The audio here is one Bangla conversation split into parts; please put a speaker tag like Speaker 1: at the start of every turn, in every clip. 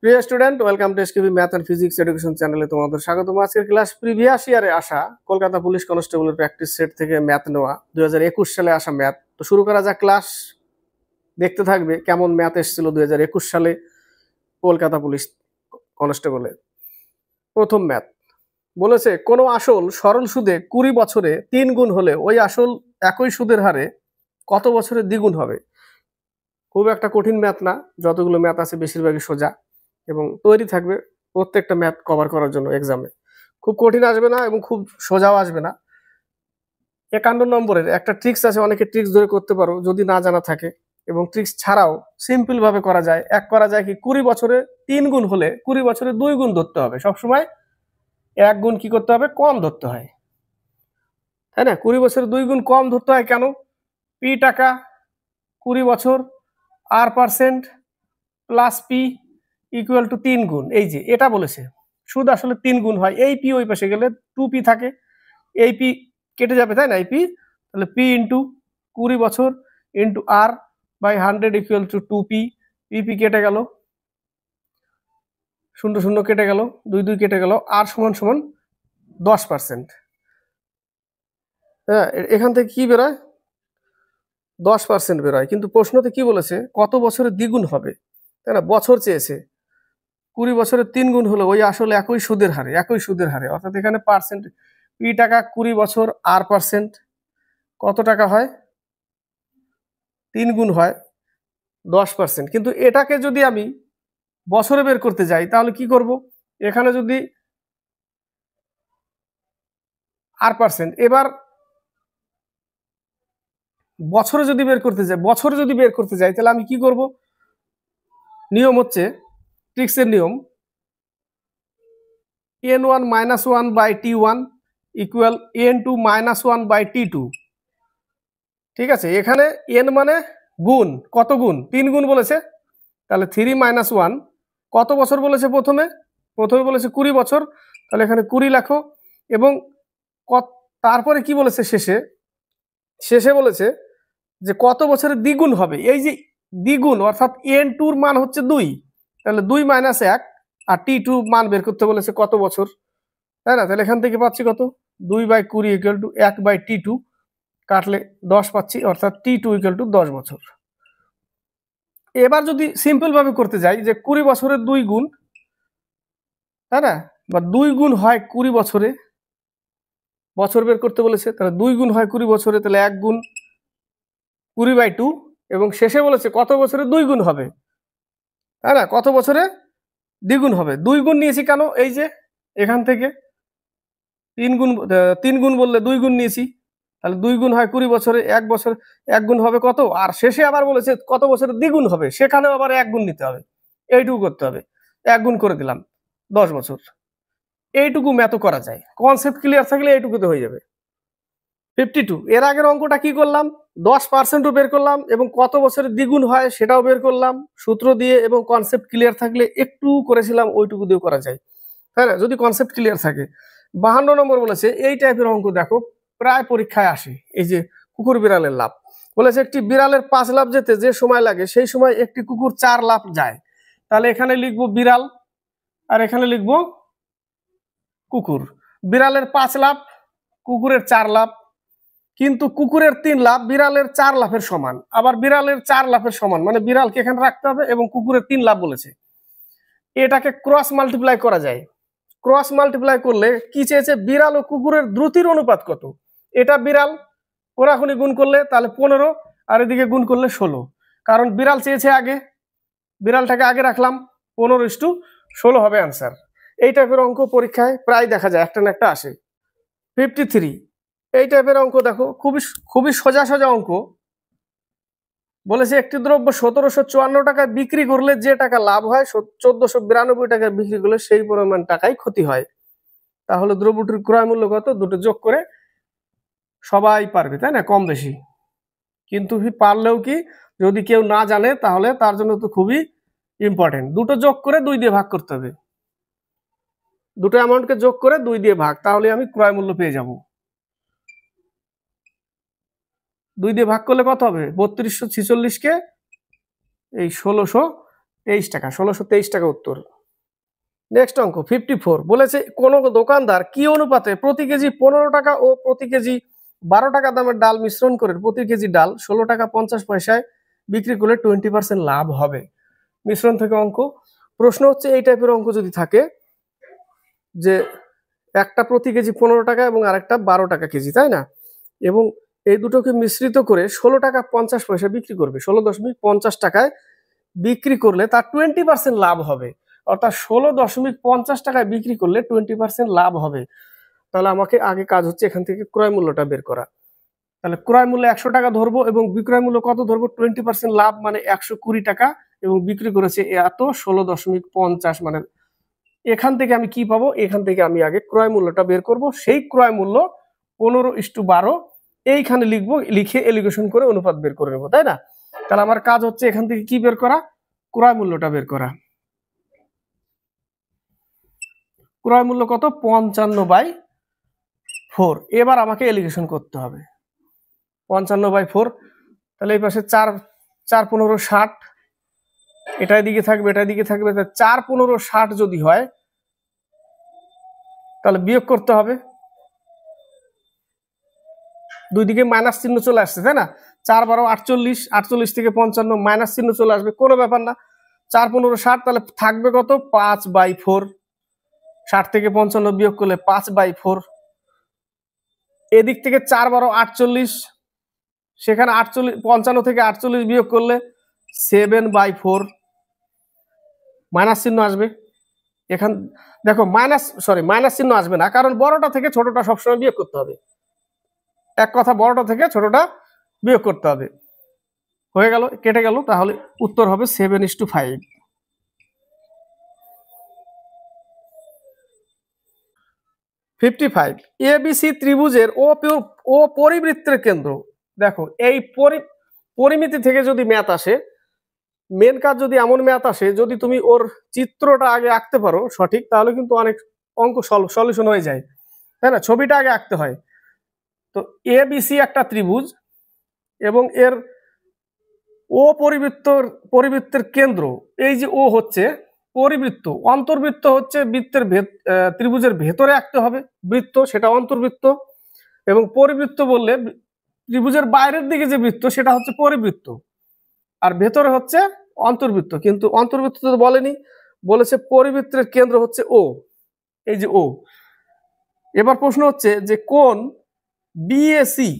Speaker 1: প্রিয় student, welcome to SKB math and physics education চ্যানেলে তোমাদের স্বাগতম। আজকের ক্লাস প্রিভিয়াস ইয়ারে আসা কলকাতা পুলিশ কনস্টেবলের প্র্যাকটিস সেট থেকে ম্যাথ নেওয়া 2021 সালে আসা ম্যাথ। তো শুরু করা যাক ক্লাস। দেখতে থাকবে কেমন ম্যাথ এসেছিল 2021 সালে কলকাতা পুলিশ কনস্টেবলে। প্রথম ম্যাথ বলেছে, কোনো আসল সরল সুদে 20 বছরে 3 গুণ হলে ওই আসল একই সুদের হারে কত বছরে দ্বিগুণ হবে। খুব একটা কঠিন ম্যাথ না, যতগুলো ম্যাথ আছে বেশিরভাগই সোজা এবং তৈরি থাকবে প্রত্যেকটা ম্যাথ কভার করার জন্য এক্সামে। খুব কঠিন আসবে না এবং খুব সোজাও আসবে না। 51 নম্বরের একটা ট্রিক্স আছে, অনেকে ট্রিক্স ধরে করতে পারো যদি না জানা থাকে, এবং ট্রিক্স ছাড়াও সিম্পল ভাবে করা যায়। করা যায় কি, 20 বছরে 3 গুণ হলে 20 বছরে 2 গুণ ধরতে হবে। সবসময় 1 গুণ কি করতে হবে, কম ধরতে হয়, তাই না? 20 বছরে 2 গুণ কম ধরতে হয় কেন? পি টাকা 20 বছর r% plus P equal to 3 গুণ। এই যে এটা বলেছে সুদ আসলে 3 গুণ হয়। এই পি ওই পাশে গেলে 2p থাকে, এই পি কেটে যাবে, তাই না? এই পি, তাহলে পি ইন্টু 20 বছর into R by 100 equal to 2p। P কেটে গেল, 0 0 কেটে গেল, 2 2 কেটে গেল, আর সমান সমান 10%। হ্যাঁ, এখান থেকে কি বেরোয়? 10% বেরোয়। কিন্তু প্রশ্নতে কি বলেছে, কত বছরে দ্বিগুণ হবে, তাই না? বছর চেয়েছে। 20 বছরের 3 গুণ হলো ওই আসলে একই সুদের হারে, অর্থাৎ এখানে পার্সেন্ট। পি টাকা 20 বছর r%, কত টাকা হয়? 3 গুণ হয় 10%। কিন্তু এটাকে যদি আমি বছরে বের করতে যাই তাহলে কি করব? এখানে যদি r%, এবার বছরে যদি বের করতে যাই তাহলে আমি কি করব? নিয়ম হচ্ছে, ট্রিক্সের নিয়ম, n1 - 1 by t1 equal n2 - 1 by t2। ঠিক আছে, এখানে n মানে গুণ, কত গুণ? 3 গুণ বলেছে, তাহলে 3 - 1 কত বছর বলেছে? প্রথমে বলেছে 20 বছর, তাহলে এখানে 20 লেখো। এবং তারপরে কি বলেছে? শেষে বলেছে যে কত বছরের দ্বিগুণ হবে। এই যে দ্বিগুণ, অর্থাৎ n2 এর মান হচ্ছে 2, তাহলে 2 - 1, আর t2 মান বের করতে বলেছে কত বছর, তাই না? তাহলে এখান থেকে পাচ্ছি কত? 2/20 ইকুয়াল টু 1/t2, কাটলে 10 পাচ্ছি, অর্থাৎ t2 ইকুয়াল টু 10 বছর। এবার যদি সিম্পল ভাবে করতে যাই যে 20 বছরের 2 গুণ, তাই না? বা 2 গুণ হয় 20 বছরে, বছর বের করতে বলেছে, তাহলে 2 গুণ হয় 20 বছরে, তাহলে 1 গুণ 20/2। এবং শেষে বলেছে কত বছরে 2 গুণ হবে, তাই না? কত বছরে দ্বিগুণ হবে। 2 গুণ নিয়েছি কেন? এই যে এখান থেকে 3 গুণ বললে 2 গুণ নিয়েছি, তাহলে 2 গুণ হয় 20 বছরে, 1 বছর 1 গুণ হবে কত? আর শেষে আবার বলেছে কত বছরে দ্বিগুণ হবে, সেখানেও আবার 1 গুণ নিতে হবে, এইটুকু করতে হবে। 1 গুণ করে দিলাম, 10 বছর। এইটুকু ম্যাথ করা যায়, কনসেপ্ট ক্লিয়ার থাকলে এইটুকুতে হয়ে যাবে। 52, এর আগের অঙ্কটা কি করলাম? 10%ও বের করলাম এবং কত বছরে দ্বিগুণ হয় সেটাও বের করলাম সূত্র দিয়ে, এবং কনসেপ্ট ক্লিয়ার থাকলে একটু করেছিলাম, ওইটুকু দিয়েও করা যায়, তাই না? যদি কনসেপ্ট ক্লিয়ার থাকে। 52 নম্বর বলেছে, এই টাইপের অঙ্ক দেখো প্রায় পরীক্ষায় আসে। এই যে কুকুর বিড়ালের লাভ বলেছে, একটি বিড়ালের 5 লাফ যেতে যে সময় লাগে সেই সময় একটি কুকুর 4 লাফ যায়। তাহলে এখানে লিখবো বিড়াল আর এখানে লিখবো কুকুর। বিড়ালের 5 লাফ, কুকুরের 4 লাফ, কিন্তু কুকুরের 3 লাফ বিড়ালের 4 লাফের সমান। আবার বিড়ালের 4 লাফের সমান মানে বিড়ালকে এখানে রাখতে হবে, এবং কুকুরের 3 লাফ বলেছে। এটাকে ক্রস মাল্টিপ্লাই করা যায়। ক্রস মাল্টিপ্লাই করলে কি চেয়েছে? বিড়াল ও কুকুরের দ্রুতির অনুপাত কত। এটা বিড়াল, ওরাখুনি গুণ করলে তাহলে 15, আর এদিকে গুণ করলে 16, কারণ বিড়াল চেয়েছে আগে, বিড়ালটাকে আগে রাখলাম, 15:16 হবে আনসার। এই টাইপের অঙ্ক পরীক্ষায় প্রায় দেখা যায়, একটা না একটা আসে। 53, এই টাইপের অঙ্ক দেখো, খুবই সোজা অঙ্ক। বলেছে একটি দ্রব্য 1754 টাকায় বিক্রি করলে যে টাকা লাভ হয় 1492 টাকায় বিক্রি করলে সেই পরিমাণ টাকায় ক্ষতি হয়। তাহলে দ্রব্যটির ক্রয় মূল্য কত? দুটো যোগ করে সবাই পারবে, তাই না? কম বেশি। কিন্তু পারলেও কি, যদি কেউ না জানে তাহলে তার জন্য তো খুবই ইম্পর্টেন্ট। দুটো যোগ করে 2 দিয়ে ভাগ করতে হবে, দুটো অ্যামাউন্টকে যোগ করে 2 দিয়ে ভাগ, তাহলে আমি ক্রয় মূল্য পেয়ে যাব। 2 দিয়ে ভাগ করলে কত হবে? 3246 কে এই 1600 23 টাকা, 1623 টাকা উত্তর। নেক্সট অঙ্ক 54 বলেছে কোন দোকানদার কি অনুপাতে প্রতি কেজি 15 টাকা ও প্রতি কেজি 12 টাকা দামের ডাল মিশ্রণ করে প্রতি কেজি ডাল 16 টাকা 50 পয়সায় বিক্রি করলে 20% লাভ হবে। মিশ্রণ থেকে অঙ্ক। প্রশ্ন হচ্ছে এই টাইপের অঙ্ক যদি থাকে যে একটা প্রতি কেজি 15 টাকা এবং আরেকটা 12 টাকা কেজি, তাই না, এবং এই দুটোকে মিশ্রিত করে 16 টাকা 50 পয়সা বিক্রি করবে, 16.50 টাকায় বিক্রি করলে তার 20% লাভ হবে, অর্থাৎ 16.50 টাকায় বিক্রি করলে 20% লাভ হবে। তাহলে আমাকে আগে কাজ হচ্ছে এখান থেকে ক্রয় মূল্যটা বের করা। তাহলে ক্রয় মূল্য 100 টাকা ধরবো এবং বিক্রয় মূল্য কত ধরবো, 20% লাভ মানে 120 টাকা, এবং বিক্রি করেছে এত 16.50, মানে এখান থেকে আমি কি পাবো, এখান থেকে আমি আগে ক্রয় মূল্যটা বের করব। সেই ক্রয় মূল্য 15:12 এইখানে লিখবো, লিখে এলিগেশন করে অনুপাত বের করে নেবো, তাই না। তাহলে আমার কাজ হচ্ছে এখান থেকে কি বের করা, ক্রয় মূল্যটা বের করা। ক্রয় মূল্য কত, 55/4। এবার আমাকে এলিগেশন করতে হবে 55/4। তাহলে এই পাশে 4 4 15 60, এটাই দিকে থাকবে এটাই দিকে থাকবে, 4 15 60 যদি হয় তাহলে বিয়োগ করতে হবে, দুই দিকে মাইনাস চিহ্ন চলে আসছে, তাই না। 4 12 48, 48 থেকে 55 মাইনাস চিহ্ন চলে আসবে, কোনো ব্যাপার না। 4 15 60, তাহলে থাকবে কত, 5/4। 60 থেকে 55 বিয়োগ করলে 5/4। এদিক থেকে 4 12 48, সেখানে 48, 55 থেকে 48 বিয়োগ করলে 7/4, মাইনাস চিহ্ন আসবে। এখান দেখো মাইনাস চিহ্ন আসবে না, কারণ বড়টা থেকে ছোটটা সবসময় বিয়োগ করতে হবে। এক কথা, বড়টা থেকে ছোটটা বিয়োগ করতে হবে। হয়ে গেল, কেটে গেল, তাহলে উত্তর হবে 7:5। 55 এবিসি ত্রিভুজের ও পরিবৃত্তের কেন্দ্র। দেখো এই পরিমিতি থেকে যদি ম্যাথ আসে, মেন কাজ যদি এমন ম্যাথ আসে, যদি তুমি ওর চিত্রটা আগে আঁকতে পারো সঠিক, তাহলে কিন্তু অনেক অঙ্ক সলিউশন হয়ে যায়, তাই না। ছবিটা আগে আঁকতে হয়। তো এবিসি একটা ত্রিভুজ এবং এর ও পরিবৃত্তের কেন্দ্র, এই যে ও হচ্ছে পরিবৃত্ত, অন্তর্বৃত্ত হচ্ছে বৃত্তের ত্রিভুজের ভেতরে আঁকতে হবে বৃত্ত, সেটা অন্তর্বৃত্ত, এবং পরিবৃত্ত বললে ত্রিভুজের বাইরের দিকে যে বৃত্ত সেটা হচ্ছে পরিবৃত্ত, আর ভেতরে হচ্ছে অন্তর্বৃত্ত। কিন্তু অন্তর্বৃত্ত তো বলেনি, বলেছে পরিবৃত্তের কেন্দ্র হচ্ছে ও, এই যে ও। এবার প্রশ্ন হচ্ছে যে কোন বিএসি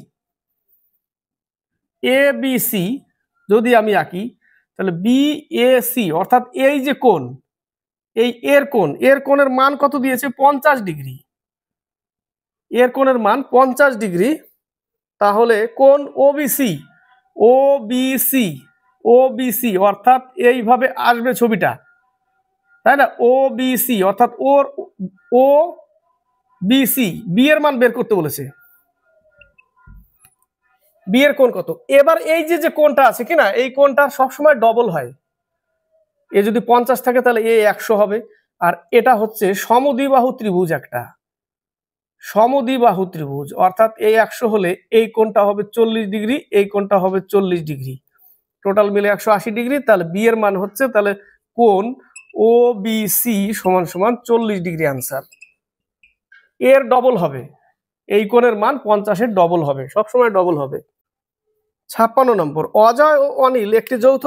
Speaker 1: এবিসি যদি আমি আঁকি, তাহলে বিএসি অর্থাৎ এই যে কোণ, এই এর কোণের মান কত দিয়েছে, 50 ডিগ্রি। এর কোণের মান 50 ডিগ্রি। তাহলে কোণ ওবিসি ওবিসি ওবিসি অর্থাৎ এইভাবে আসবে ছবিটা, তাই না। ওবিসি অর্থাৎ ও বিসি, বি এর মান বের করতে বলেছে, বি এর কোণ কত। এবার এই যে কোণটা আছে কিনা, এই কোণটা সবসময় ডবল হয়। এ যদি 50 থাকে তাহলে এ 100 হবে। আর এটা হচ্ছে সমদ্বিবাহু ত্রিভুজ, একটা সমদ্বিবাহু ত্রিভুজ, অর্থাৎ এই 100 হলে এই কোণটা হবে 40 ডিগ্রি, এই কোণটা হবে 40 ডিগ্রি, টোটাল মিলে 180 ডিগ্রি। তাহলে বি এর মান হচ্ছে, তাহলে কোণ ও বি সি সমান সমান 40 ডিগ্রি আনসার। এর ডবল হবে, এই কোণের মান 50-এর ডবল হবে, সবসময় ডবল হবে। 56 নম্বর অজয় ও অনিল একটি যৌথ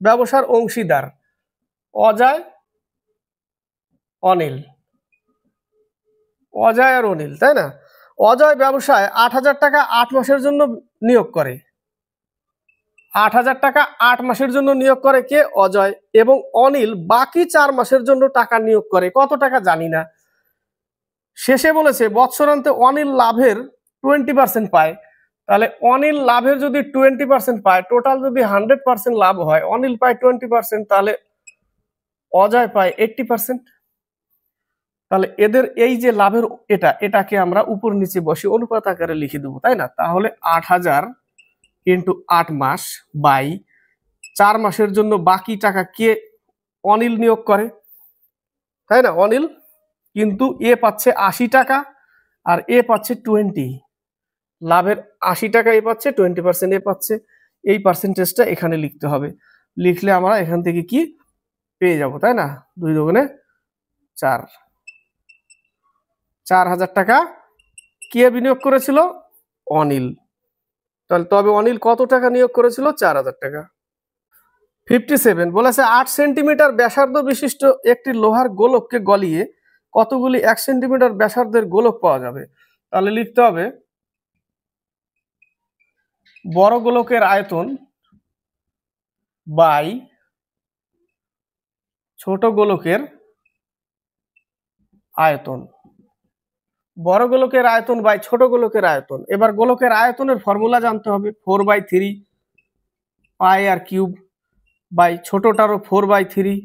Speaker 1: ব্যবসার অংশীদার। অজয় অনিল, অজয় আর অনিল, তাই না। অজয় ব্যবসায় 8,000 টাকা 8 মাসের জন্য নিয়োগ করে। 8,000 টাকা 8 মাসের জন্য নিয়োগ করে কে, অজয়, এবং অনিল বাকি 4 মাসের জন্য টাকা নিয়োগ করে, কত টাকা জানি না। শেষে বলেছে বৎসরান্তে অনিল লাভের 20% পায়। তাহলে অনিল লাভের যদি 20% পায়, টোটাল যদি 100% লাভ হয়, অনিল পায় 20%, তাহলে অজয় পায় 80%। তাহলে এদের এই যে লাভের এটাকে আমরা উপর নিচে বসে অনুপাত আকারে লিখে দেবো, তাই না। তাহলে 8,000 ইন্টু 8 মাস বাই 4 মাসের জন্য বাকি টাকা কে, অনিল নিয়োগ করে, তাই না। অনিল কিন্তু এ পাচ্ছে 80 টাকা আর এ পাচ্ছে 20, লাভের 80 টাকা এ পাচ্ছে, 20% এ পাচ্ছে, এই পার্সেন্টেজটা এখানে লিখতে হবে। লিখলে আমরা এখান থেকে কি পেয়ে যাব, তাই না? 2 দুগুণে 4, 4,000 টাকা কে বিনিয়োগ করেছিল? অনিল। তাহলে তবে অনিল কত টাকা নিয়োগ করেছিল? 4,000 টাকা। 57 বলেছে 8 সেন্টিমিটার ব্যাসার্ধ বিশিষ্ট একটি লোহার গোলককে গলিয়ে কতগুলি 1 সেন্টিমিটার ব্যাসার্ধের গোলক পাওয়া যাবে? তাহলে লিখতে হবে বড় গোলকের আয়তন বাই ছোট গোলকের আয়তন। বড় গোলকের আয়তন বাই ছোট গোলকের আয়তন। এবার গোলকের আয়তনের ফর্মুলা জানতে হবে, 4/3 পাই আর কিউব বাই ছোটটারও 4/3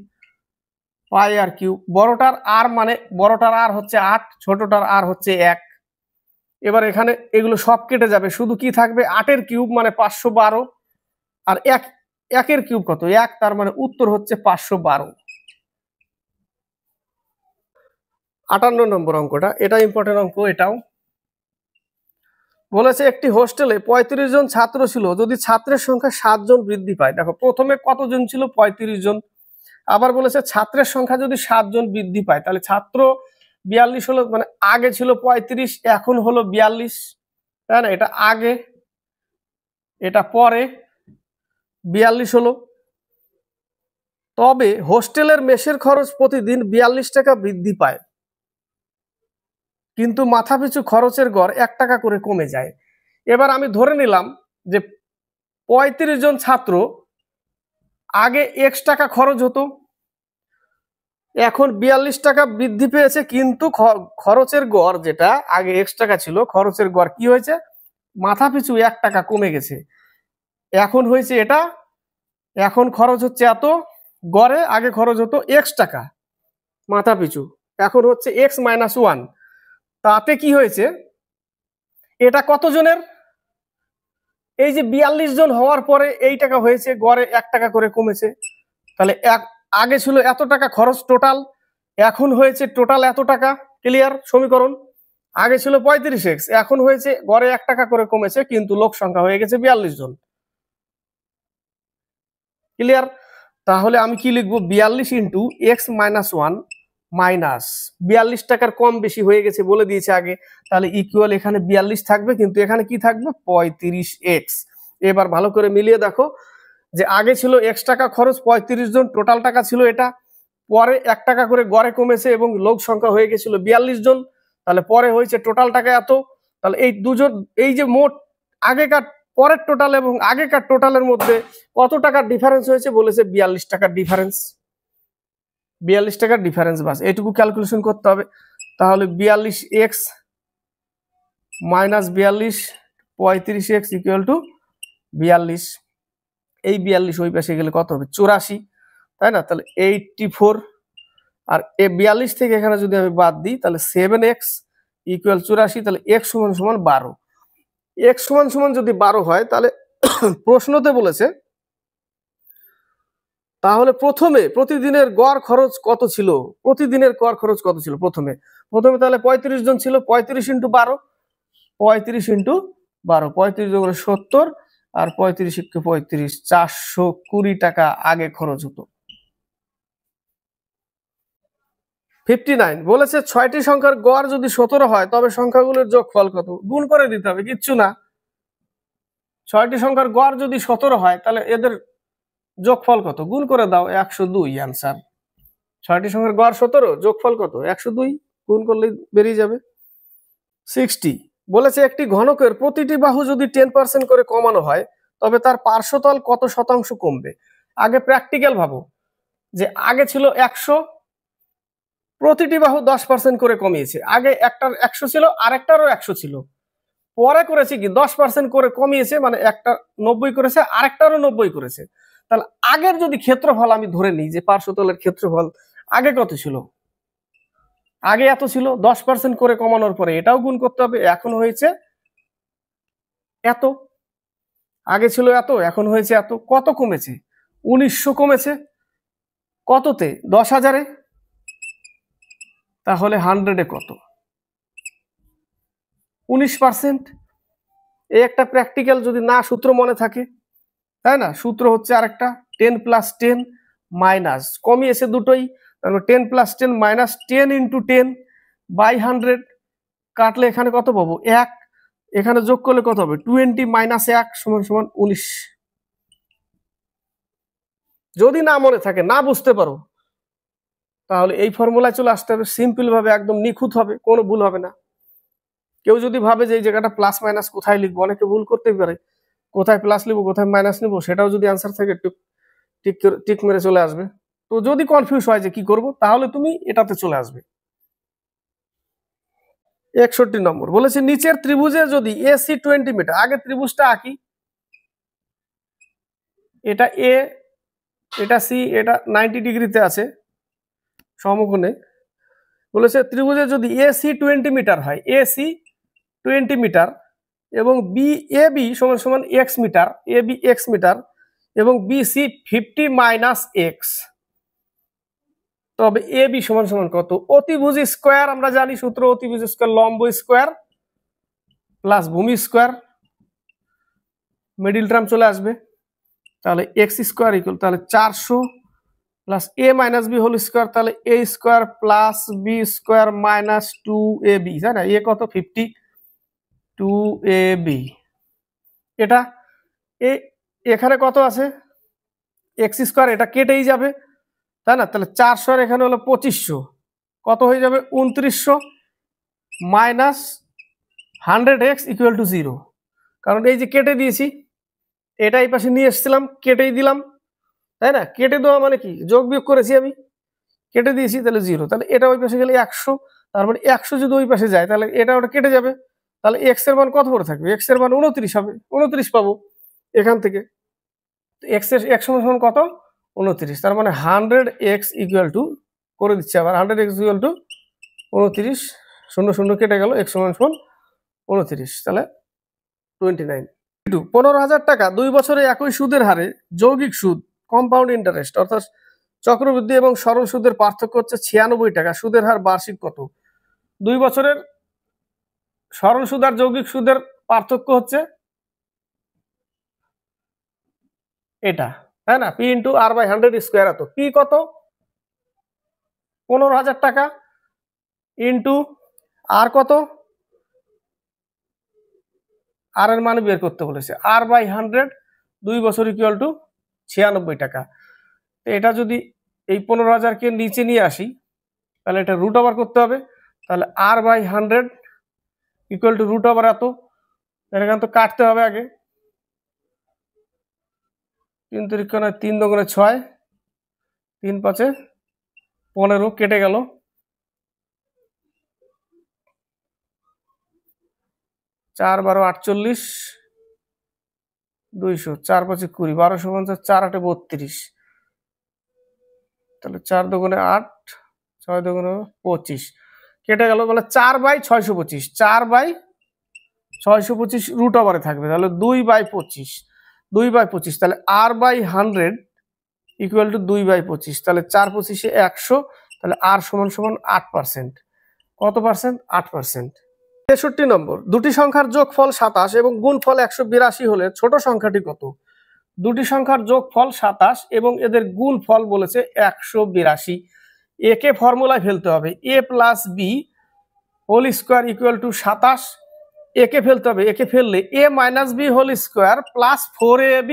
Speaker 1: পাই আর কিউব। বড়টার আর মানে বড়টার আর হচ্ছে 8, ছোটটার আর হচ্ছে 1। এবার এখানে এগুলো সব কেটে যাবে, শুধু কি থাকবে? 8 এর কিউব মানে 512, আর 1 এর কিউব কত? 1, তার মানে উত্তর হচ্ছে 512। 58 নম্বর অঙ্কটা, এটা ইম্পর্টেন্ট অঙ্ক। এটাও বলেছে একটি হোস্টেলে 35 জন ছাত্র ছিল, যদি ছাত্রের সংখ্যা 7 জন বৃদ্ধি পায়। দেখো প্রথমে কতজন ছিল? 35 জন। আবার বলেছে ছাত্রের সংখ্যা যদি 7 জন বৃদ্ধি পায়, তাহলে ছাত্র 42 হলো, মানে আগে ছিল 35, এখন হলো 42, তাই না? এটা আগে, এটা পরে, 42 হলো। তবে হোস্টেলের মেসের খরচ প্রতিদিন 42 টাকা বৃদ্ধি পায়, কিন্তু মাথাপিছু খরচের গড় 1 টাকা করে কমে যায়। এবার আমি ধরে নিলাম যে 35 জন ছাত্র, আগে X টাকা খরচ হতো, এখন 42 টাকা বৃদ্ধি পেয়েছে, কিন্তু খরচের গড় যেটা আগে X টাকা ছিল, খরচের গড় কি হয়েছে? মাথাপিছু 1 টাকা কমে গেছে। এখন হয়েছে এটা, এখন খরচ হচ্ছে এত, গড়ে আগে খরচ হতো X টাকা মাথাপিছু, এখন হচ্ছে X-1। তাতে কি হয়েছে? এটা কতজনের? এই যে 42 জন হওয়ার পরে এই টাকা হয়েছে, গড়ে 1 টাকা করে কমেছে। তাহলে আগে ছিল এত টাকা খরচ টোটাল, এখন হয়েছে টোটাল এত টাকা। ক্লিয়ার সমীকরণ? আগে ছিল 35x, এখন হয়েছে গড়ে 1 টাকা করে কমেছে, কিন্তু লোক সংখ্যা হয়ে গেছে 42 জন। ক্লিয়ার? তাহলে আমি কি লিখবো? 42 ইন্টু X-1 মাইনাস 42 টাকার কম বেশি হয়ে গেছে বলে দিয়েছে আগে, তাহলে ইকুয়াল এখানে 42 থাকবে, কিন্তু এখানে কি থাকবে? 35x। এবার ভালো করে মিলিয়ে দেখো যে আগে ছিল X টাকা খরচ, 35 জন টোটাল টাকা ছিল এটা, পরে 1 টাকা করে গড়ে কমেছে এবং লোক সংখ্যা হয়ে গেছিল 42 জন, তাহলে পরে হয়েছে টোটাল টাকা এত। তাহলে এই দুজন, এই যে মোট আগেকার পরের টোটাল এবং আগেকার টোটালের মধ্যে কত টাকার ডিফারেন্স হয়েছে? বলেছে 42 টাকার ডিফারেন্স। 42 টাকার ডিফারেন্স, বাস এইটুকু ক্যালকুলেশন করতে হবে। তাহলে 42x minus 42, 35x equal to 42। এই 42 ওই পাশে গেলে কত হবে? 84, তাই না? তাহলে 84, আর এ 42 থেকে এখানে যদি আমি বাদ দিই তাহলে 7x ইকুয়াল 84, তাহলে x সমান সমান 12। x সমান সমান যদি 12 হয়, তাহলে প্রশ্নতে বলেছে তাহলে প্রথমে প্রতিদিনের গড় খরচ কত ছিল? প্রতিদিনের গড় খরচ কত ছিল প্রথমে? তাহলে 35 জন ছিল, 35 ইন্টু 12, 35 ইন্টু 12, 35 × 70, আর 35 × 35, 420 টাকা আগে খরচ হতো। 59 বলেছে 6টি সংখ্যার গড় যদি 17 হয়, তবে সংখ্যাগুলোর যোগফল কত? গুণ করে দিতে হবে, কিচ্ছু না। 6টি সংখ্যার গড় যদি 17 হয়, তাহলে এদের যোগফল কত? গুণ করে দাও, 102 অ্যান্সার। 6টি সংখ্যার গড় 17, যোগফল কত? 102, গুণ করলেই বেরিয়ে যাবে। 60 বলেছে একটি ঘনকের প্রতিটি বাহু যদি 10% করে কমানো হয়, তবে তার পার্শ্বতল কত শতাংশ কমবে? আগে প্র্যাকটিক্যাল ভাবো, যে আগে ছিল 100, প্রতিটি বাহু 10% করে কমিয়েছে। আগে একটার 100 ছিল, আরেকটারও 100 ছিল, পরে করেছে কি 10% করে কমিয়েছে, মানে একটা 90 করেছে, আরেকটারও 90 করেছে। তাহলে আগের যদি ক্ষেত্রফল আমি ধরে নিই, যে পার্শ্বতলের ক্ষেত্রফল আগে কত ছিল? আগে এত ছিল, 10% করে কমানোর পরে এটাও গুণ করতে হবে, এখন হয়েছে এত। আগে ছিল এত, এখন হয়েছে এত। কত কমেছে? 1900 কমেছে। কততে? 10,000-এ। তাহলে 100-এ কত? 19%। এই একটা প্র্যাকটিক্যাল যদি না সূত্র মনে থাকে, তাই না? সূত্র হচ্ছে আরেকটা, 10 প্লাস 10 মাইনাস কমিয়েছে দুটোই, তাহলে 10 প্লাস 10 মাইনাস 10 ইন্টু 10 বাই 100, কাটলে এখানে কত পাবো 1, এখানে যোগ করলে কত হবে 20 মাইনাস 1 সমান সমান 19। যদি না মনে থাকে, না বুঝতে পারো, তাহলে এই ফর্মুলায় চলে আসতে হবে, সিম্পল ভাবে একদম নিখুঁত হবে, কোনো ভুল হবে না। কেউ যদি ভাবে যে এই জায়গাটা প্লাস মাইনাস কোথায় লিখবো, অনেকে ভুল করতেই পারে, কোথায় প্লাস লিখবো কোথায় মাইনাস নিবো, সেটাও যদি আনসার থাকে টিক মেরে চলে আসবে। তো যদি কনফিউজ হয় যে কি করব, তাহলে তুমি এটাতে চলে আসবে। 61 নম্বর বলেছে নিচের ত্রিভুজে যদি এসি 20 মিটার, আগে ত্রিভুজটা আঁকি, এটা এ, এটা সি, এটা 90 ডিগ্রিতে আছে সমকোণে। বলেছে ত্রিভুজে যদি এসি 20 মিটার হয়, এসি 20 মিটার এবং বি এ বি সমান সমান x metre, A B x metre এবং বিসি 50 মাইনাস এক্স, তবে এ বি সমান সমান কত? অতিভুজ স্কোয়ার, আমরা জানি সূত্র অতিভুজ স্কোয়ার লম্ব স্কোয়ার প্লাস ভূমি স্কোয়ার, মিডিল টার্ম চলে আসবে, তাহলে এক্স স্কোয়ার ইকুয়াল, তাহলে 400 plus A minus B whole square, তাহলে A square plus B square minus 2ab, তাই না? এ কত 50, 2ab। এটা এখানে কত আছে এক্স স্কোয়ার, এটা কেটেই যাবে, তাই না? তাহলে 400 এখানে হলো 2500, কত হয়ে যাবে 2900 মাইনাস 100x ইকুয়াল টু 0, কারণ এই যে কেটে দিয়েছি, এটা এই পাশে নিয়ে এসেছিলাম, কেটেই দিলাম, তাই না? কেটে দেওয়া মানে কি, যোগ বিয়োগ করেছি আমি, কেটে দিয়েছি, তাহলে 0, তাহলে এটা ওই পাশে গেলে 100, তার মানে 100 যদি ওই পাশে যায় তাহলে এটা ওটা কেটে যাবে, তাহলে এক্স এর মান কত করে থাকবে, এক্স এর মান 29 হবে, 29 পাবো এখান থেকে। এক্স এর এক সমান কত 29, তার মানে 100x ইকুয়াল টু, করে দিচ্ছি আবার, 100x ইকুয়াল টু 29, 0 0 কেটে গেল, x সমান 29, তাহলে 29। 15,000 টাকা 2 বছরে একই সুদের হারে যৌগিক সুদ কম্পাউন্ড ইন্টারেস্ট অর্থাৎ চক্রবৃদ্ধি এবং সরল সুদের পার্থক্য হচ্ছে 96 টাকা, সুদের হার বার্ষিক কত? 2 বছরের সরল সুদ আর যৌগিক সুদের পার্থক্য হচ্ছে এটা, তাই না? P into R by 100 square, এত পি কত 15,000 টাকা ইন্টু আর কত, আর এর মানে বের করতে বলেছে, আর বাই 100, 2 বছর ইকুয়াল টু 96 টাকা। এটা যদি এই 15,000কে নিচে নিয়ে আসি, তাহলে এটা রুট ওভার করতে হবে, তাহলে r by 100 equal to root over এত, এখানে তো কাটতে হবে আগে, 3 3 9 3 2 6, 3 5 15, কেটে গেল, 4 12 48, 200, 4 5 20, 12 সমান 4 8 32, তাহলে 4 2 8, 6 2 25, কেটে গেল, বলে 4 বাই 625, 4 বাই 625 রুট ওভারে থাকবে, তাহলে 2 বাই 25, 2 বাই 25, তাহলে r by 100 equal two 2 by 25, তাহলে 4 25 100, তাহলে আর সমান সমান 8%, কত পার্সেন্ট 8%। 63 নম্বর দুটি সংখ্যার যোগফল 27 এবং গুণফল 182 হলে ছোট সংখ্যাটি কত? দুটি সংখ্যার যোগফল 27 এবং এদের গুণফল বলেছে 182, একে ফর্মুলায় ফেলতে হবে, a plus B whole square equal to 27, একে ফেলতে হবে, একে ফেললে a minus B whole square plus 4ab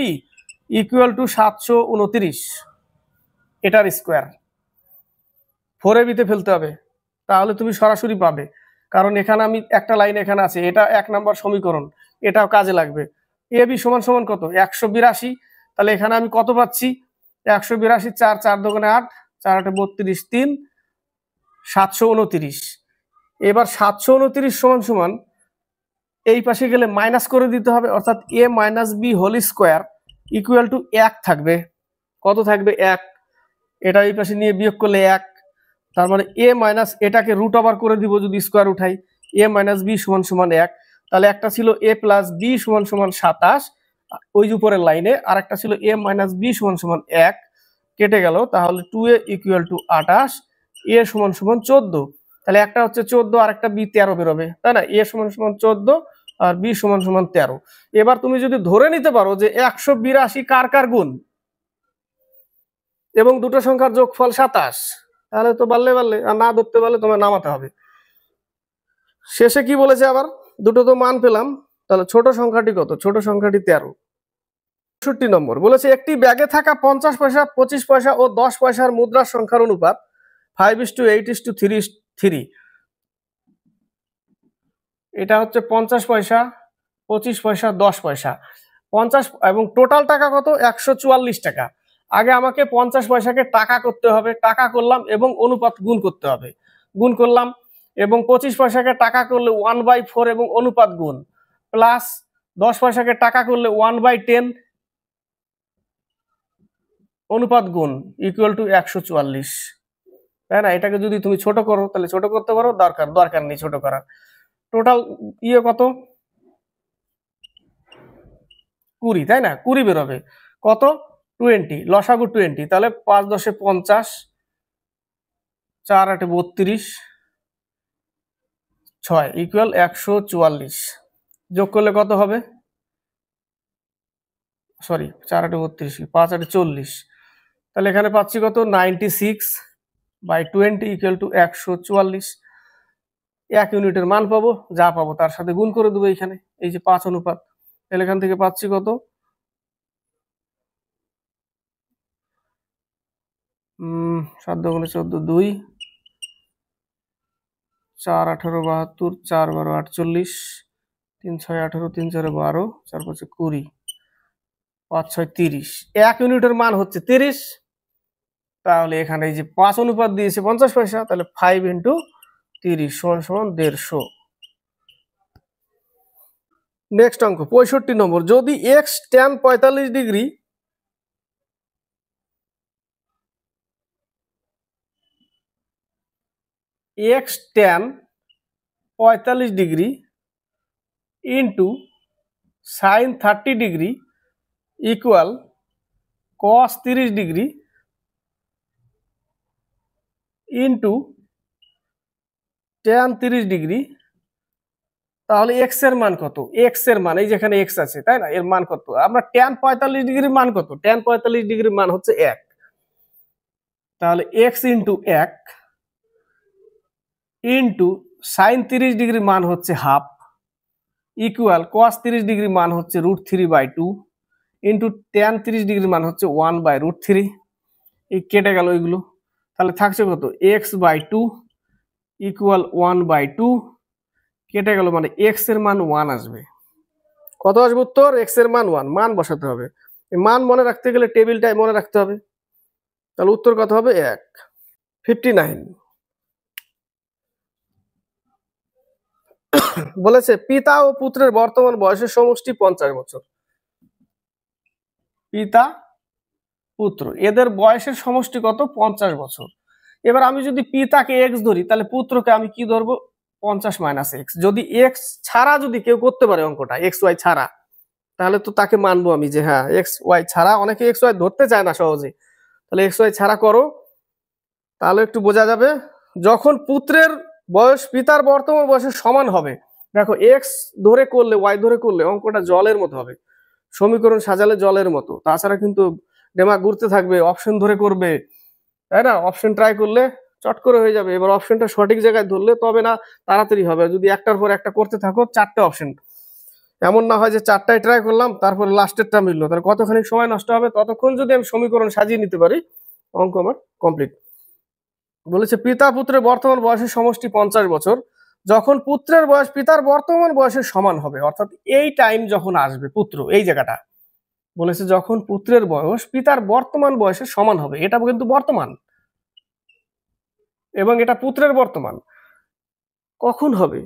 Speaker 1: equal to 729, এটার স্কোয়ার 4ab তে ফেলতে হবে, তাহলে তুমি সরাসরি পাবে, কারণ এখানে আমি একটা লাইন এখানে আছে, এটা 1 নম্বর সমীকরণ, এটাও কাজে লাগবে। এ বি সমান সমান কত 182, তাহলে এখানে আমি কত পাচ্ছি 182, 4 4 2 8, 4 8 32, 3 729, এবার 729 সমান সমান এই পাশে গেলে মাইনাস করে দিতে হবে, অর্থাৎ A minus B whole square equal to 1 থাকবে, কত থাকবে 1, এটা এই পাশে নিয়ে বিয়োগ করলে 1, তার মানে এ মাইনাস, এটাকে রুট ওভার করে দিব যদি স্কোয়ার উঠাই, এ মাইনাস বি সমান সমান 1, তাহলে একটা ছিল এ প্লাস বি সমান সমান 27 ওই যে উপরের লাইনে, আর একটা ছিল এ মাইনাস বি সমান সমান 1, কেটে গেল, তাহলে 2a ইকুয়াল টু 28, এ সমান সমান 14, তাহলে একটা হচ্ছে 14 আর একটা বি 13 বেরোবে, তাই না? এ সমান সমান 14 আর বি সমান সমান 13। এবার তুমি যদি ধরে নিতে পারো যে 182 কার কার গুণ, এবং দুটো সংখ্যার যোগফল 27, তাহলে তো বাড়লে বাড়লে, আর না ধরতে পারলে তোমার নামাতে হবে। শেষে কি বলেছে আবার, দুটো তো মান পেলাম, তাহলে ছোট সংখ্যাটি কত? ছোট সংখ্যাটি 13। ৬৫ নম্বর বলেছে একটি ব্যাগে থাকা 50 পয়সা, 25 পয়সা ও 10 পয়সার মুদ্রার সংখ্যার অনুপাত 5:8:3:3। এটা হচ্ছে 50 পয়সা, 25 পয়সা, 10 পয়সা। 50 এবং টোটাল টাকা কত? 144 টাকা। আগে আমাকে 50 পয়সাকে টাকা করতে হবে, টাকা করলাম এবং অনুপাত গুণ করতে হবে, গুণ করলাম। এবং 25 পয়সাকে টাকা করলে 1/4 এবং অনুপাত গুণ, প্লাস 10 পয়সাকে টাকা করলে 1/10 অনুপাত গুণ ইকুয়াল টু 144, তাই না? এটাকে যদি তুমি ছোট করো তাহলে ছোট করতে পারো, দরকার নেই ছোট করার। টোটাল কত? 20, তাই না? 20 বেরোবে। কত? 20, লসাগু 20, তাহলে 5 10 50, 4 8 32, 6 ইকুয়াল 144। যোগ করলে কত হবে? সরি, 4 8 32, 5 8 40, তাহলে এখানে পাচ্ছি কত? 96/20 ইকুয়াল টু 144। 1 ইউনিটের মান পাবো, যা পাবো তার সাথে গুণ করে দেবো এখানে, এই যে 5 অনুপাত। তাহলে এখান থেকে পাচ্ছি কত? 7 × 14 2, 4 18 72, 4 12 48, 3 6 18, 3 4 12, 4 5 20, 5 6 30। 1 ইউনিটের মান হচ্ছে 30। তাহলে এখানে এই যে 5 অনুপাত দিয়েছে 50 পয়সা, তাহলে 5 × 30 = 150। নেক্সট অঙ্ক 65 নম্বর, যদি x tan 45 degree x tan 45 degree into sin 30 degree equal cos 30 degree into tan 30 degree, তাহলে x এর মান কত? x এর মান, এই যেখানে x আছে, তাই না? এর মান কত? আমরা tan 45 ডিগ্রির মান কত? tan 45 ডিগ্রির মান হচ্ছে 1, তাহলে x ইন্টু 1 ইন্টু sin 30 ডিগ্রির মান হচ্ছে হাফ ইকুয়াল cos 30 ডিগ্রির মান হচ্ছে √3/2 ইন্টু tan 30 ডিগ্রির মান হচ্ছে 1/√3। এই কেটে গেল এগুলো, তাহলে থাকছে কত? x/2 ইকুয়াল 1/2, কেটে গেল, মানে x এর মান 1 আসবে। কত আসবে উত্তর? x এর মান 1। মান বসাতে হবে, এই মান মনে রাখতে গেলে টেবিলটাই মনে রাখতে হবে। তাহলে উত্তর কত হবে? 1। 59 বলেছে পিতা ও পুত্রের বর্তমান বয়সের সমষ্টি 50 বছর। পিতা পুত্র এদের বয়সের সমষ্টি কত? 50 বছর। এবার আমি যদি পিতাকে x ধরি, তাহলে পুত্রকে আমি কি ধরবো? 50 - x। যদি x ছাড়া যদি কেউ করতে পারে অঙ্কটা, x y ছাড়া, তাহলে তো তাকে মানবো আমি যে হ্যাঁ x y ছাড়া। অনেকে x y ধরতে চায় না সহজে, তাহলে x y ছাড়া করো, তাহলে একটু বোঝা যাবে। যখন পুত্রের বয়স পিতার বর্তমান বয়সের সমান হবে, দেখো x ধরে করলে, y ধরে করলে অঙ্কটা জলের মতো হবে, সমীকরণ সাজালে জলের মতো। তাছাড়া কিন্তু দিমাগ ঘুরতে থাকবে, অপশন ধরে করবে, তাই না? অপশন ট্রাই করলে চট করে হয়ে যাবে। এবার অপশনটা সঠিক জায়গায় ধরলে তবে না তাড়াতাড়ি হবে। যদি একটার পর একটা করতে থাকো, 4টে অপশন, এমন না হয় যে 4টায় ট্রাই করলাম তারপরে লাস্টেরটা মিললো, তাহলে কতখানি সময় নষ্ট হবে। ততক্ষণ যদি আমি সমীকরণ সাজিয়ে নিতে পারি, অঙ্ক আমার কমপ্লিট। বলেছে পিতা পুত্রের বর্তমান বয়সের সমষ্টি 50 বছর, যখন পুত্রের বয়স পিতার বর্তমান বয়সের সমান হবে, অর্থাৎ এই টাইম যখন আসবে পুত্র, এই জায়গাটা বলেছে যখন পুত্রের বয়স পিতার বর্তমান বয়সের সমান হবে, এটা কিন্তু বর্তমান এবং এটা পুত্রের বর্তমান। কখন হবে?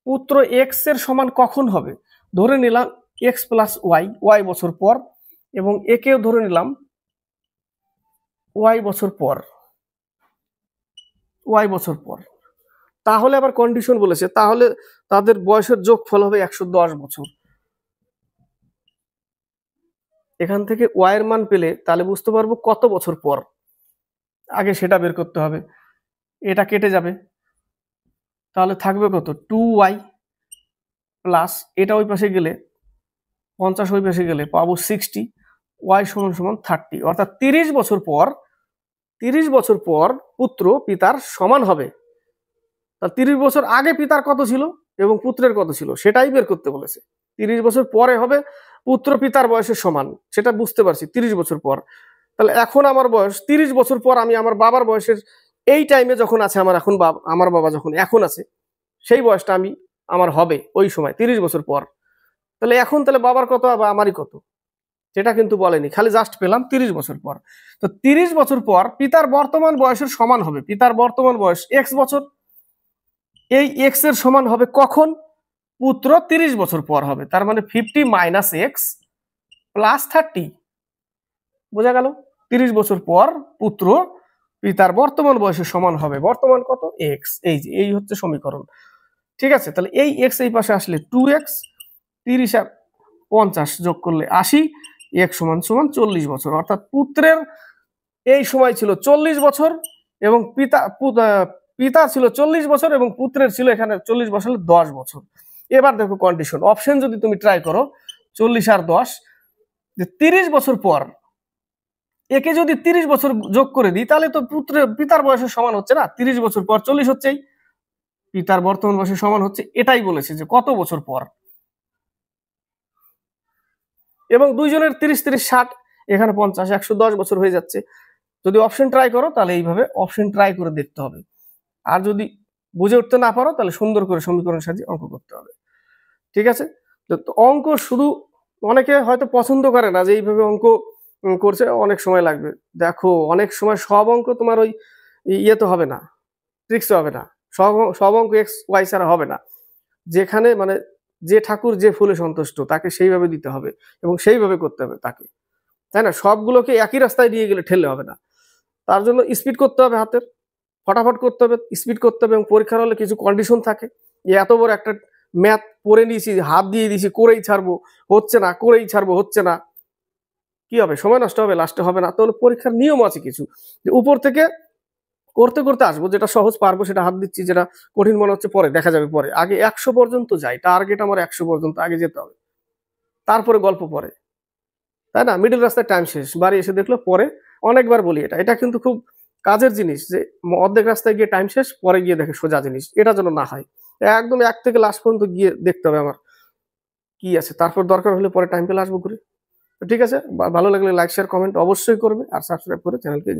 Speaker 1: পুত্র এক্স এর সমান কখন হবে? ধরে নিলাম x + y বছর পর, এবং একেও ধরে নিলাম y বছর পর, তাহলে আবার কন্ডিশন বলেছে, তাহলে তাদের বয়সের যোগফল হবে 110 বছর। এখান থেকে y এর মান পেলে তাহলে বুঝতে পারবো কত বছর পর, আগে সেটা বের করতে হবে। এটা কেটে যাবে, তাহলে থাকবে কত? 2y প্লাস এটা ওই পাশে গেলে 50 ওই পাশে গেলে পাবো 60, ওয়াই সমান সমান 30, অর্থাৎ 30 বছর পর পুত্র পিতার সমান হবে। তা 30 বছর আগে পিতার কত ছিল এবং পুত্রের কত ছিল সেটাই বের করতে বলেছে। 30 বছর পরে হবে পুত্র পিতার বয়সের সমান, সেটা বুঝতে পারছি 30 বছর পর। তাহলে এখন আমার বয়স 30 বছর পর আমি আমার বাবার বয়সের এই টাইমে যখন আছে, আমার এখন আমার বাবা যখন এখন আছে, সেই বয়সটা আমার হবে ওই সময় 30 বছর পর। তাহলে এখন তাহলে বাবার কত বা আমারই কত, সেটা কিন্তু বলেনি, খালি জাস্ট পেলাম 30 বছর পর। তো 30 বছর পর পিতার বর্তমান বয়সের সমান হবে, পিতার বর্তমান বয়স x বছর, এই x এর সমান হবে কখন? পুত্র 30 বছর পর হবে, তার মানে 50 মাইনাস x প্লাস 30। বোঝা গেল? 30 বছর পর পুত্র পিতার বর্তমান বয়সের সমান হবে, বর্তমান কত? x। এই হচ্ছে সমীকরণ। ঠিক আছে, তাহলে এই x এই পাশে আসলে 2x, 30 আর 50 যোগ করলে 80, x সমান সমান 40 বছর, অর্থাৎ পুত্রের এই সময় ছিল 40 বছর এবং পিতা ছিল 40 বছর এবং পুত্রের ছিল এখানে 40 বছর 10 বছর। এবার দেখো কন্ডিশন, অপশন যদি তুমি ট্রাই করো 40 আর 10, যে 30 বছর পর একে যদি 30 বছর যোগ করে দিই তাহলে তো পিতার বয়সের সমান হচ্ছে না, 30 বছর পর 40 হচ্ছেই, পিতার বর্তমান বয়সের সমান হচ্ছে, এটাই বলেছে যে কত বছর পর। এবং দুইজনের 30 30 60, এখানে 50, 110 বছর হয়ে যাচ্ছে। যদি অপশন ট্রাই করো তাহলে এইভাবে অপশন ট্রাই করে দেখতে হবে, আর যদি বুঝে উঠতে না পারো তাহলে সুন্দর করে সমীকরণের সাহায্যে অঙ্ক করতে হবে। ঠিক আছে, তো অঙ্ক শুধু অনেকে হয়তো পছন্দ করে না যে এইভাবে অঙ্ক করছে, অনেক সময় লাগবে। দেখো অনেক সময় সব অঙ্ক তোমার ওই ইয়েতে হবে না, ট্রিক্সে হবে না, সব অঙ্ক এক্স ওয়াই ছাড়া হবে না। যেখানে মানে যে ঠাকুর যে ফুলে সন্তুষ্ট তাকে সেইভাবে দিতে হবে এবং সেইভাবে করতে হবে তাকে, তাই না? সবগুলোকে একই রাস্তায় নিয়ে গেলে ঠেলে হবে না, তার জন্য স্পিড করতে হবে, হাতের ফটাফট করতে হবে, স্পিড করতে হবে। এবং পরীক্ষার হলে কিছু কন্ডিশন থাকে, যে এত বড় একটা ম্যাথ পড়ে নিয়েছি, হাত দিয়ে দিয়েছি, করেই ছাড়বো, হচ্ছে না, করেই ছাড়বো, হচ্ছে না, কি হবে? সময় নষ্ট হবে, লাস্টে হবে না। তাহলে পরীক্ষার নিয়ম আছে কিছু, যে উপর থেকে করতে করতে আসবো, যেটা সহজ পারবো সেটা হাত দিচ্ছি, যেটা কঠিন মনে হচ্ছে পরে দেখা যাবে, পরে আগে 100 পর্যন্ত যাই, টার্গেট আমার 100 পর্যন্ত আগে যেতে হবে, তারপরে গল্প পরে, তাই না? মিডল রাস্তায় টাইম শেষ, বাড়ি এসে দেখলো পরে। অনেকবার বলি এটা কিন্তু খুব কাজের জিনিস, যে অর্ধেক রাস্তায় গিয়ে টাইম শেষ, পরে গিয়ে দেখে সোজা জিনিস, এটা যেন না হয়। একদম এক থেকে লাস্ট পর্যন্ত গিয়ে দেখতে হবে আমার কি আছে, তারপর দরকার হলে পরে টাইম পেলে আসবো ঘুরে। তো ঠিক আছে, ভালো লাগলে লাইক শেয়ার কমেন্ট অবশ্যই করবে, আর সাবস্ক্রাইব করে চ্যানেলকে